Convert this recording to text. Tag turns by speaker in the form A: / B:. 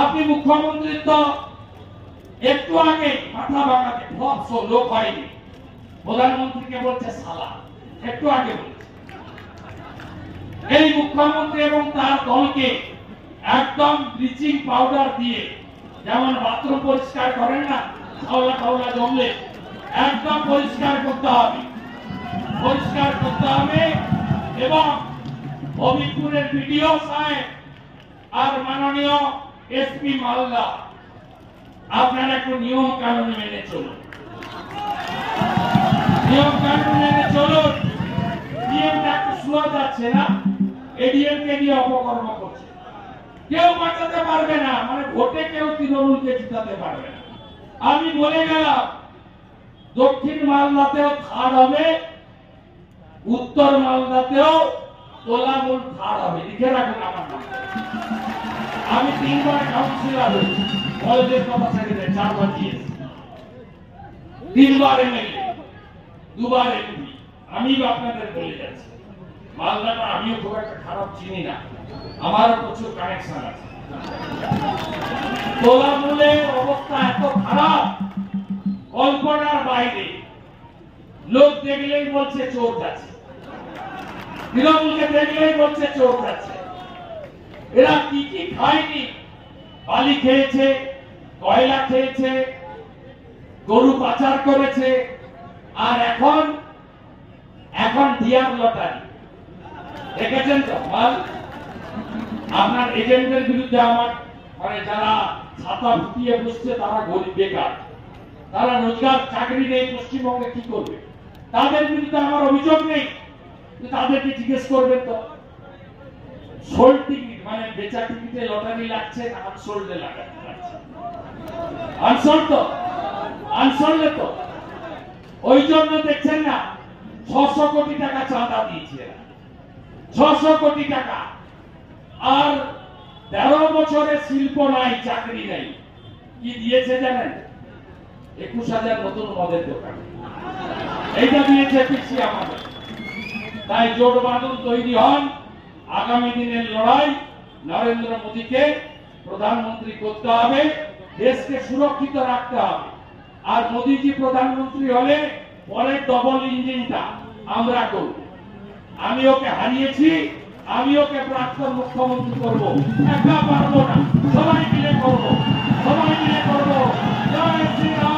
A: আপনি মুখ্যমন্ত্রী তো একটু আগে মাথা ভাঙাতে ফপসো লোক হয়নি, প্রধানমন্ত্রীকে বলছে সালা, একটু আগে বলছে। এই মুখ্যমন্ত্রী এবং তার দলকে একদম ব্লিচিং পাউডার দিয়ে যেমন বাথরুম পরিষ্কার করেন না, খাওয়া খাওয়া জমলে একদম পরিষ্কার করতে হবে, পরিষ্কার করতে হবে। এবং হবিবপুরের বিডিও সাহেব আর মাননীয় এসপি মালদা, আপনারা একটু নিয়ম কানুন মেনে চলুন, নিয়ম কানুন মেনে চলুন। ডিএমটা একটু স্লো যাচ্ছে না, এডিএম কে দিয়ে অপকর্ম করছে। কেউ বাঁচাতে পারবে না, মানে ভোটে কেউ তৃণমূলকে জিতাতে পারবে না। আমি বলে গেলাম দক্ষিণ মালদাতেও থার্ড হবে, উত্তর মালদাতেও তোলামূল থার্ড হবে, লিখে রাখুন আমার নাম। আমি 3 বার কাউন্সিলর হয়েছি, কলেজের কথা ছেড়ে দেয়, 4 বার দিয়েছি, 3 বার এমএলএ, 2 বার এমপি। আমি আপনাদের বলে যাচ্ছি, মালদাটা আমিও খুব একটা খারাপ চিনি না, আমারও প্রচুর কানেকশন আছে। তোলামূলের অবস্থা এত খারাপ, কল্পনার বাইরে। লোক দেখলেই বলছে চোর যাচ্ছে, তৃণমূলকে দেখলেই বলছে চোর যাচ্ছে। এরা কি কি খায়নি, বালি খেয়েছে, কয়লা খেয়েছে, গরু পাচার করেছে, আর এখন ডিয়ার লটারি দেখেছেন তো মাল। আপনার এজেন্টের বিরুদ্ধে আমার মানে যারা ছাতা ফুটিয়ে বসছে তারা গরিব বেকার, তারা রোজগার চাকরি নেই, পশ্চিমবঙ্গে কি করবে? তাদের বিরুদ্ধে আমার অভিযোগ নেই, তাদেরকে জিজ্ঞেস করবেন তো। সোল্ড টিকিট মানে বেচা টিকিটে লটারি লাগছে না আনসোল্ডে লাগছে? আনসোল্ড তো, আনসোল্ডে তো। ওই জন্য দেখছেন না 600 কোটি টাকা চাঁদা দিয়েছে, 600 কোটি টাকা। আর 13 বছরে শিল্প নাই, চাকরি নাই, কি দিয়েছে জানেন? 21,000 নতুন মদের দোকান, এইটা দিয়েছে পিছিয়ে আমাদের। তাই জোট বাঁধন তৈরি হন, আগামী দিনের লড়াই নরেন্দ্র মোদীকে প্রধানমন্ত্রী করতে হবে, দেশকে সুরক্ষিত রাখতে হবে। আর মোদীজি প্রধানমন্ত্রী হলে পরের ডবল ইঞ্জিনটা আমরা করব। আমি ওকে হারিয়েছি, আমি ওকে প্রাক্তন মুখ্যমন্ত্রী করব, একা পারবো না, সবাই মিলে করব, সবাই মিলে করব। জয় শ্রী রাম।